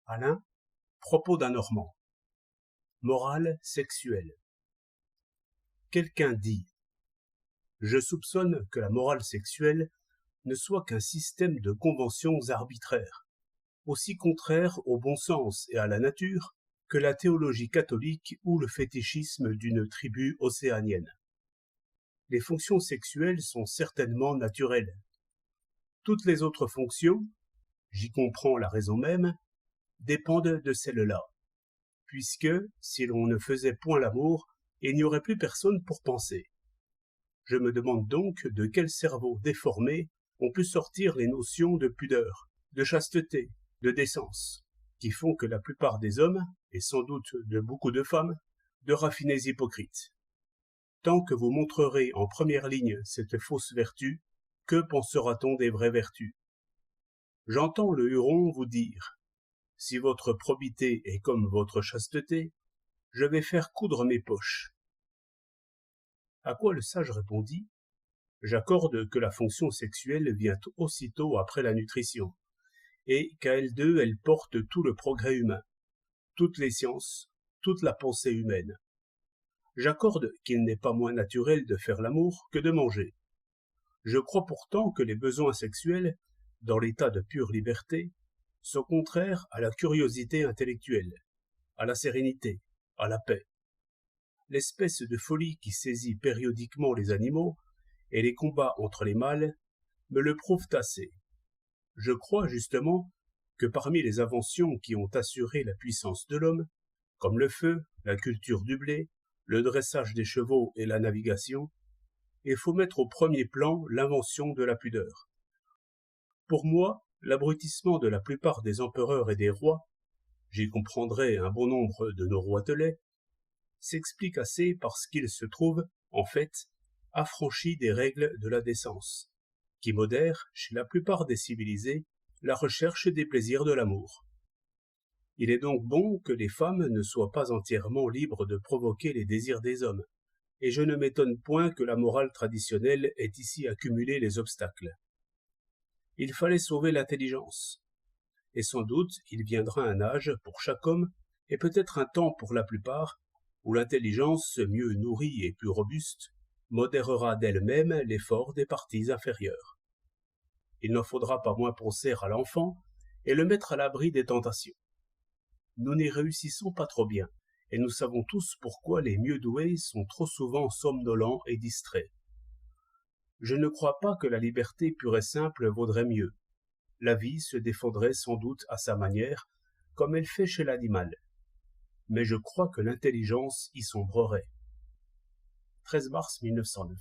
Alain, propos d'un Normand. Morale sexuelle. Quelqu'un dit: je soupçonne que la morale sexuelle ne soit qu'un système de conventions arbitraires, aussi contraires au bon sens et à la nature que la théologie catholique ou le fétichisme d'une tribu océanienne. Les fonctions sexuelles sont certainement naturelles. Toutes les autres fonctions, j'y comprends la raison même, dépendent de celles-là, puisque, si l'on ne faisait point l'amour, il n'y aurait plus personne pour penser. Je me demande donc de quel cerveau déformé ont pu sortir les notions de pudeur, de chasteté, de décence, qui font que la plupart des hommes, et sans doute de beaucoup de femmes, de raffinés hypocrites. Tant que vous montrerez en première ligne cette fausse vertu, que pensera-t-on des vraies vertus? J'entends le Huron vous dire: si votre probité est comme votre chasteté, je vais faire coudre mes poches. À quoi le sage répondit: j'accorde que la fonction sexuelle vient aussitôt après la nutrition, et qu'à elle deux elle porte tout le progrès humain, toutes les sciences, toute la pensée humaine. J'accorde qu'il n'est pas moins naturel de faire l'amour que de manger. Je crois pourtant que les besoins sexuels, dans l'état de pure liberté, sont contraires à la curiosité intellectuelle, à la sérénité, à la paix. L'espèce de folie qui saisit périodiquement les animaux et les combats entre les mâles me le prouvent assez. Je crois justement que parmi les inventions qui ont assuré la puissance de l'homme, comme le feu, la culture du blé, le dressage des chevaux et la navigation, il faut mettre au premier plan l'invention de la pudeur. Pour moi, l'abrutissement de la plupart des empereurs et des rois, j'y comprendrai un bon nombre de nos roitelets, s'explique assez parce qu'ils se trouvent, en fait, affranchis des règles de la décence, qui modèrent, chez la plupart des civilisés, la recherche des plaisirs de l'amour. Il est donc bon que les femmes ne soient pas entièrement libres de provoquer les désirs des hommes, et je ne m'étonne point que la morale traditionnelle ait ici accumulé les obstacles. Il fallait sauver l'intelligence, et sans doute il viendra un âge pour chaque homme, et peut-être un temps pour la plupart, où l'intelligence, mieux nourrie et plus robuste, modérera d'elle-même l'effort des parties inférieures. Il n'en faudra pas moins penser à l'enfant et le mettre à l'abri des tentations. Nous n'y réussissons pas trop bien, et nous savons tous pourquoi les mieux doués sont trop souvent somnolents et distraits. Je ne crois pas que la liberté pure et simple vaudrait mieux. La vie se défendrait sans doute à sa manière, comme elle fait chez l'animal. Mais je crois que l'intelligence y sombrerait. 13 mars 1909.